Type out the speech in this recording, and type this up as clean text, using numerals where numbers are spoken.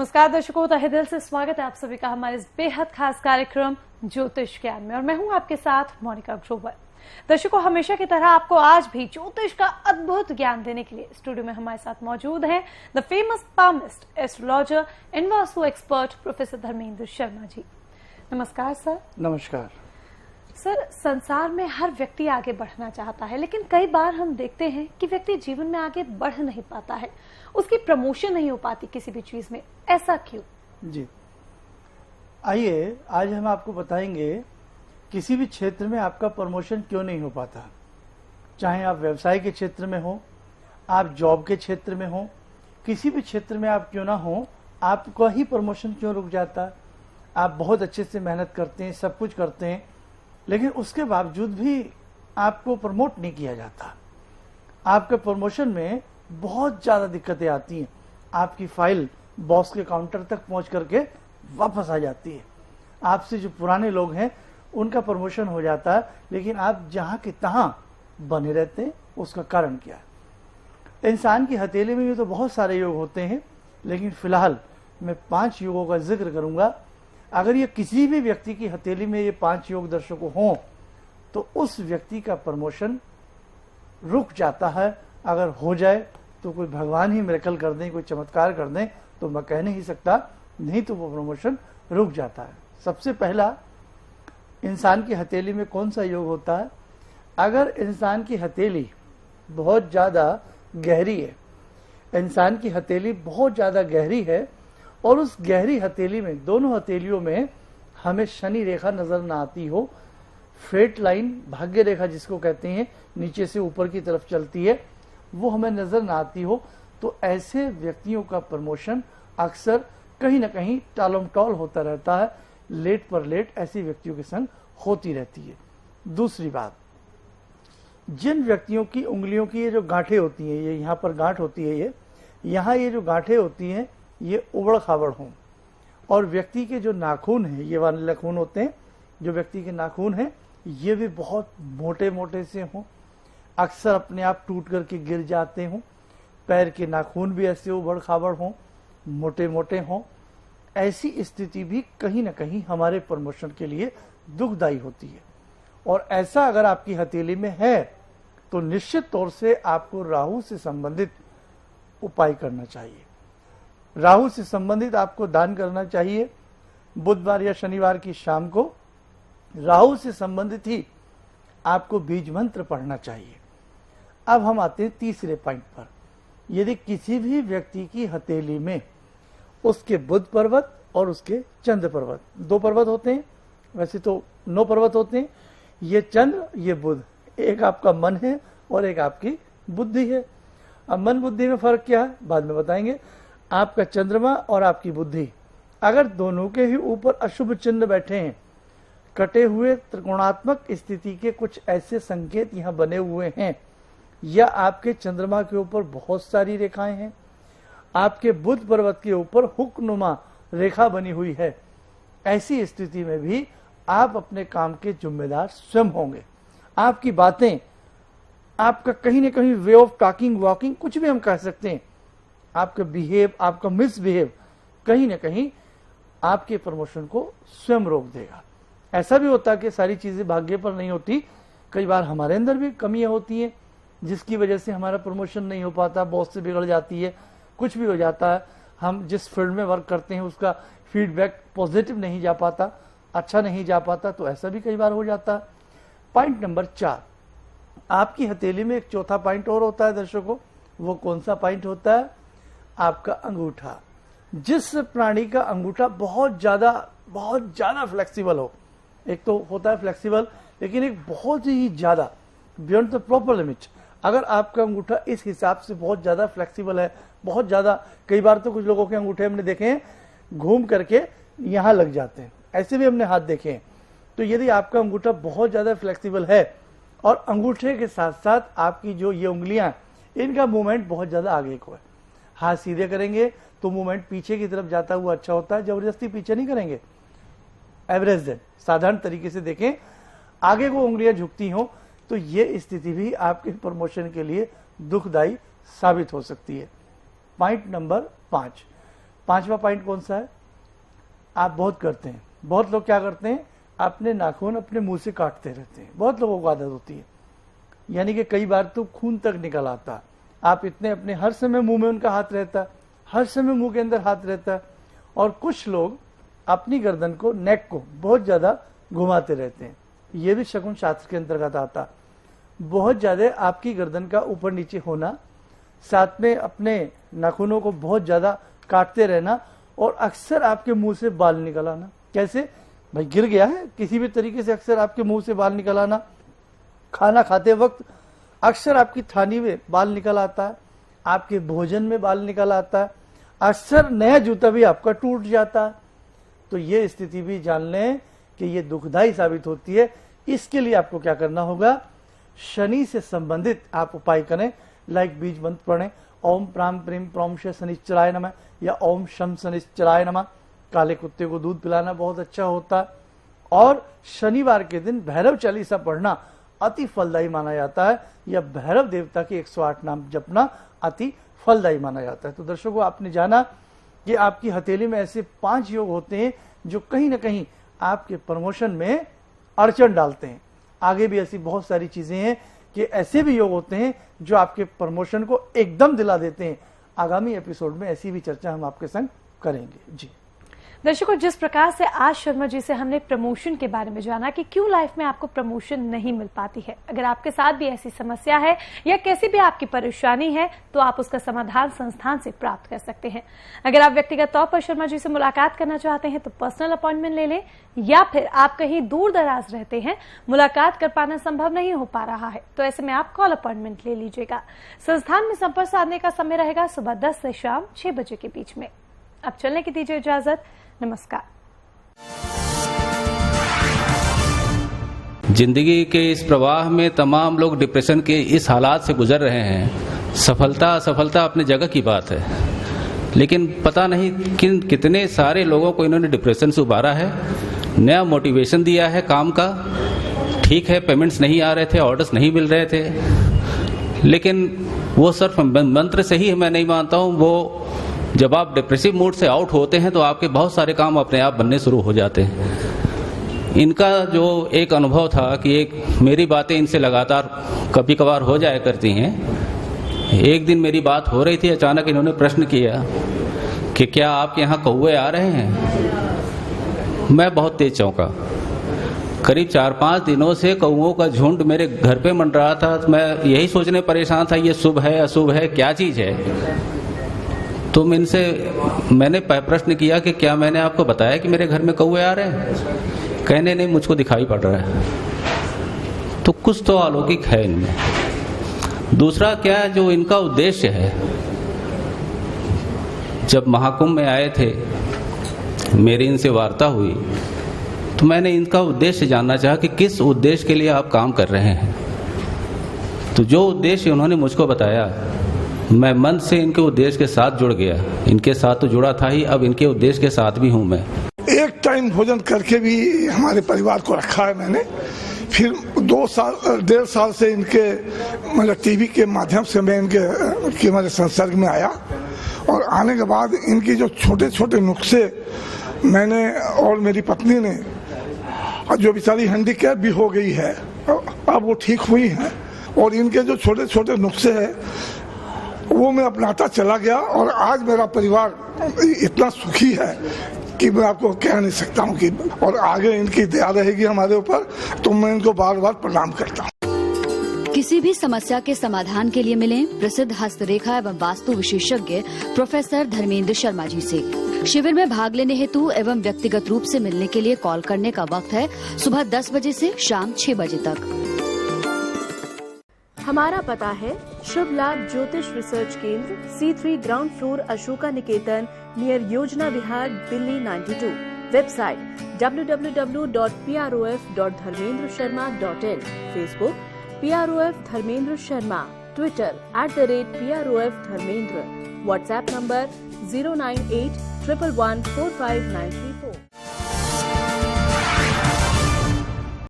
नमस्कार दर्शकों, तहे दिल से स्वागत है आप सभी का हमारे इस बेहद खास कार्यक्रम ज्योतिष ज्ञान में और मैं हूं आपके साथ मोनिका ग्रोवर। दर्शकों, हमेशा की तरह आपको आज भी ज्योतिष का अद्भुत ज्ञान देने के लिए स्टूडियो में हमारे साथ मौजूद हैं the famous palmist, astrologer and vastu expert professor Dharmendra Sharma ji. नमस्कार सर। नमस्कार सर, संसार में हर व्यक्ति आगे बढ़ना चाहता है, लेकिन कई बार हम देखते हैं कि व्यक्ति जीवन में आगे बढ़ नहीं पाता है, उसकी प्रमोशन नहीं हो पाती किसी भी चीज में। ऐसा क्यों? जी, आइए आज हम आपको बताएंगे किसी भी क्षेत्र में आपका प्रमोशन क्यों नहीं हो पाता। चाहे आप व्यवसाय के क्षेत्र में हो, आप जॉब के क्षेत्र में हो, किसी भी क्षेत्र में आप क्यों ना हो, आपका ही प्रमोशन क्यों रुक जाता है। आप बहुत अच्छे से मेहनत करते हैं, सब कुछ करते हैं, लेकिन उसके बावजूद भी आपको प्रमोट नहीं किया जाता। आपके प्रमोशन में बहुत ज्यादा दिक्कतें आती हैं। आपकी फाइल बॉस के काउंटर तक पहुंच करके वापस आ जाती है। आपसे जो पुराने लोग हैं उनका प्रमोशन हो जाता है, लेकिन आप जहां के तहां बने रहते हैं। उसका कारण क्या है? इंसान की हथेली में ये तो बहुत सारे योग होते हैं, लेकिन फिलहाल मैं 5 योगों का जिक्र करूंगा। अगर ये किसी भी व्यक्ति की हथेली में ये 5 योग दर्शकों हों तो उस व्यक्ति का प्रमोशन रुक जाता है। अगर हो जाए तो कोई भगवान ही मिरेकल कर दें, कोई चमत्कार कर दें, तो मैं कह नहीं सकता, नहीं तो वो प्रमोशन रुक जाता है। सबसे पहला, इंसान की हथेली में कौन सा योग होता है? अगर इंसान की हथेली बहुत ज्यादा गहरी है, इंसान की हथेली बहुत ज्यादा गहरी है और उस गहरी हथेली में, दोनों हथेलियों में हमें शनि रेखा नजर ना आती हो, फेट लाइन, भाग्य रेखा जिसको कहते हैं, नीचे से ऊपर की तरफ चलती है, वो हमें नजर ना आती हो, तो ऐसे व्यक्तियों का प्रमोशन अक्सर कहीं ना कहीं टालमटोल होता रहता है। लेट पर लेट ऐसी व्यक्तियों के संग होती रहती है। दूसरी बात, जिन व्यक्तियों की उंगलियों की ये जो गांठें होती हैं, ये यहाँ पर गांठ होती है, ये यहाँ ये जो गांठें होती हैं ये उबड़ खाबड़ हों, और व्यक्ति के जो नाखून हैं, ये वाले नाखून होते हैं, जो व्यक्ति के नाखून हैं ये भी बहुत मोटे मोटे से हों, अक्सर अपने आप टूट करके गिर जाते हों, पैर के नाखून भी ऐसे उबड़ खाबड़ हों, मोटे मोटे हों, ऐसी स्थिति भी कहीं ना कहीं हमारे प्रमोशन के लिए दुखदायी होती है। और ऐसा अगर आपकी हथेली में है तो निश्चित तौर से आपको राहु से संबंधित उपाय करना चाहिए। राहु से संबंधित आपको दान करना चाहिए। बुधवार या शनिवार की शाम को राहु से संबंधित ही आपको बीज मंत्र पढ़ना चाहिए। अब हम आते हैं तीसरे पॉइंट पर। यदि किसी भी व्यक्ति की हथेली में उसके बुध पर्वत और उसके चंद्र पर्वत, 2 पर्वत होते हैं, वैसे तो 9 पर्वत होते हैं, ये चंद्र ये बुध, एक आपका मन है और एक आपकी बुद्धि है। अब मन बुद्धि में फर्क क्या है बाद में बताएंगे। आपका चंद्रमा और आपकी बुद्धि, अगर दोनों के ही ऊपर अशुभ चिन्ह बैठे हैं, कटे हुए त्रिकोणात्मक स्थिति के कुछ ऐसे संकेत यहाँ बने हुए हैं, या आपके चंद्रमा के ऊपर बहुत सारी रेखाएं हैं, आपके बुध पर्वत के ऊपर हुकनुमा रेखा बनी हुई है, ऐसी स्थिति में भी आप अपने काम के जिम्मेदार स्वयं होंगे। आपकी बातें, आपका कहीं ना कहीं वे ऑफ टॉकिंग, वॉकिंग, कुछ भी हम कह सकते हैं, आपका बिहेव, आपका मिसबिहेव कहीं ना कहीं आपके प्रमोशन को स्वयं रोक देगा। ऐसा भी होता है कि सारी चीजें भाग्य पर नहीं होती, कई बार हमारे अंदर भी कमियां होती हैं जिसकी वजह से हमारा प्रमोशन नहीं हो पाता, बॉस से बिगड़ जाती है, कुछ भी हो जाता है, हम जिस फील्ड में वर्क करते हैं उसका फीडबैक पॉजिटिव नहीं जा पाता, अच्छा नहीं जा पाता, तो ऐसा भी कई बार हो जाता है। पॉइंट नंबर 4, आपकी हथेली में एक चौथा पॉइंट और होता है दर्शकों। वो कौन सा पॉइंट होता है? आपका अंगूठा। जिस प्राणी का अंगूठा बहुत ज्यादा फ्लेक्सिबल हो, एक तो होता है फ्लेक्सिबल, लेकिन एक बहुत ही ज्यादा बियॉन्ड द प्रॉपर लिमिट, अगर आपका अंगूठा इस हिसाब से बहुत ज्यादा फ्लेक्सिबल है, बहुत ज्यादा, कई बार तो कुछ लोगों के अंगूठे हमने देखे हैं घूम करके यहां लग जाते हैं, ऐसे भी हमने हाथ देखे हैं। तो यदि आपका अंगूठा बहुत ज्यादा फ्लेक्सिबल है और अंगूठे के साथ साथ आपकी जो ये उंगलियां, इनका मूवमेंट बहुत ज्यादा आगे को है, हाथ सीधे करेंगे तो मूवमेंट पीछे की तरफ जाता हुआ अच्छा होता है, जबरदस्ती पीछे नहीं करेंगे, एवरेज है, साधारण तरीके से देखें, आगे को उंगलियां झुकती हों, तो ये स्थिति भी आपके प्रमोशन के लिए दुखदायी साबित हो सकती है। पॉइंट नंबर 5, 5वां पॉइंट कौन सा है? आप बहुत करते हैं, बहुत लोग क्या करते हैं, अपने नाखून अपने मुंह से काटते रहते हैं, बहुत लोगों को आदत होती है, यानी कि कई बार तो खून तक निकल आता। आप इतने अपने हर समय मुंह में उनका हाथ रहता, हर समय मुंह के अंदर हाथ रहता। और कुछ लोग अपनी गर्दन को, नेक को बहुत ज्यादा घुमाते रहते हैं, ये भी शकुन शास्त्र के अंतर्गत आता। बहुत ज्यादा आपकी गर्दन का ऊपर नीचे होना, साथ में अपने नाखूनों को बहुत ज्यादा काटते रहना, और अक्सर आपके मुंह से बाल निकल आना। कैसे भाई, गिर गया है किसी भी तरीके से, अक्सर आपके मुंह से बाल निकल आना। खाना खाते वक्त अक्सर आपकी थाली में बाल निकल आता है, आपके भोजन में बाल निकल आता है, अक्सर नया जूता भी आपका टूट जाता है। तो ये स्थिति भी जान लें कि ये दुखदाई साबित होती है। इसके लिए आपको क्या करना होगा, शनि से संबंधित आप उपाय करें, लाइक बीज मंत्र पढ़ें, ओम प्राम प्रेम प्रोम शनिश्चराय नमः या ओम शम शनिश्चराय नमः। काले कुत्ते को दूध पिलाना बहुत अच्छा होता है। और शनिवार के दिन भैरव चालीसा पढ़ना अति फलदायी माना जाता है, या भैरव देवता के 108 नाम जपना अति फलदायी माना जाता है। तो दर्शकों, आपने जाना कि आपकी हथेली में ऐसे 5 योग होते हैं जो कहीं ना कहीं आपके प्रमोशन में अड़चन डालते हैं। आगे भी ऐसी बहुत सारी चीजें हैं कि ऐसे भी योग होते हैं जो आपके प्रमोशन को एकदम दिला देते हैं। आगामी एपिसोड में ऐसी भी चर्चा हम आपके संग करेंगे। जी दर्शकों, जिस प्रकार से आज शर्मा जी से हमने प्रमोशन के बारे में जाना कि क्यों लाइफ में आपको प्रमोशन नहीं मिल पाती है, अगर आपके साथ भी ऐसी समस्या है या कैसी भी आपकी परेशानी है तो आप उसका समाधान संस्थान से प्राप्त कर सकते हैं। अगर आप व्यक्तिगत तौर पर शर्मा जी से मुलाकात करना चाहते हैं तो पर्सनल अपॉइंटमेंट ले लें, या फिर आप कहीं दूर दराज रहते हैं, मुलाकात कर पाना संभव नहीं हो पा रहा है, तो ऐसे में आप कॉल अपॉइंटमेंट ले लीजिएगा। संस्थान में संपर्क साधने का समय रहेगा सुबह 10 से शाम 6 बजे के बीच में। अब चलने की दीजिए इजाजत। नमस्कार। जिंदगी के इस प्रवाह में तमाम लोग डिप्रेशन के इस हालात से गुजर रहे हैं। सफलता असफलता अपने जगह की बात है, लेकिन पता नहीं कितने सारे लोगों को इन्होंने डिप्रेशन से उबारा है, नया मोटिवेशन दिया है काम का। ठीक है, पेमेंट्स नहीं आ रहे थे, ऑर्डर्स नहीं मिल रहे थे, लेकिन वो सिर्फ मंत्र से ही मैं नहीं मानता हूँ। वो जब आप डिप्रेसिव मूड से आउट होते हैं तो आपके बहुत सारे काम अपने आप बनने शुरू हो जाते हैं। इनका जो एक अनुभव था कि एक मेरी बातें इनसे लगातार कभी कभार हो जाया करती हैं। एक दिन मेरी बात हो रही थी, अचानक इन्होंने प्रश्न किया कि क्या आपके यहाँ कौवे आ रहे हैं? मैं बहुत तेज चौंका। करीब 4-5 दिनों से कौवों का झुंड मेरे घर पे मंडरा था। मैं यही सोचने परेशान था, ये शुभ है अशुभ है, क्या चीज़ है। तो मैंने प्रश्न किया कि क्या मैंने आपको बताया कि मेरे घर में कौवे आ रहे हैं? कहने नहीं, मुझको दिखाई पड़ रहा है। तो कुछ तो अलौकिक है इनमें। दूसरा क्या, जो इनका उद्देश्य है, जब महाकुंभ में आए थे, मेरी इनसे वार्ता हुई, तो मैंने इनका उद्देश्य जानना चाहा कि किस उद्देश्य के लिए आप काम कर रहे हैं। तो जो उद्देश्य उन्होंने मुझको बताया, मैं मन से इनके उद्देश्य के साथ जुड़ गया। इनके साथ तो जुड़ा था ही, अब इनके उद्देश्य के साथ भी हूँ मैं। एक टाइम भोजन करके भी हमारे परिवार को रखा है मैंने। फिर 1.5 साल से इनके मतलब टीवी के माध्यम से मैं इनके हमारे संसर्ग में आया, और आने के बाद इनकी जो छोटे छोटे नुस्खे मैंने और मेरी पत्नी ने, जो बेचारी हैंडीकैप भी हो गई है, अब वो ठीक हुई हैं, और इनके जो छोटे छोटे नुस्खे हैं वो मैं अपनाता चला गया, और आज मेरा परिवार इतना सुखी है कि मैं आपको कह नहीं सकता हूँ कि, और आगे इनकी दया रहेगी हमारे ऊपर, तो मैं इनको बार बार प्रणाम करता हूँ। किसी भी समस्या के समाधान के लिए मिलें प्रसिद्ध हस्तरेखा एवं वास्तु विशेषज्ञ प्रोफेसर धर्मेंद्र शर्मा जी से। शिविर में भाग लेने हेतु एवं व्यक्तिगत रूप से मिलने के लिए कॉल करने का वक्त है सुबह 10 बजे से शाम 6 बजे तक। हमारा पता है शुभ लाभ ज्योतिष research Kendra, C3 ground floor, Ashoka Niketan, near Yojana Vihar, Delhi 92। Website www.prof.dharmendrasharma.in। Facebook PROF Dharmendra Sharma, Twitter @PROF Dharmendra, WhatsApp number 098 111 4593।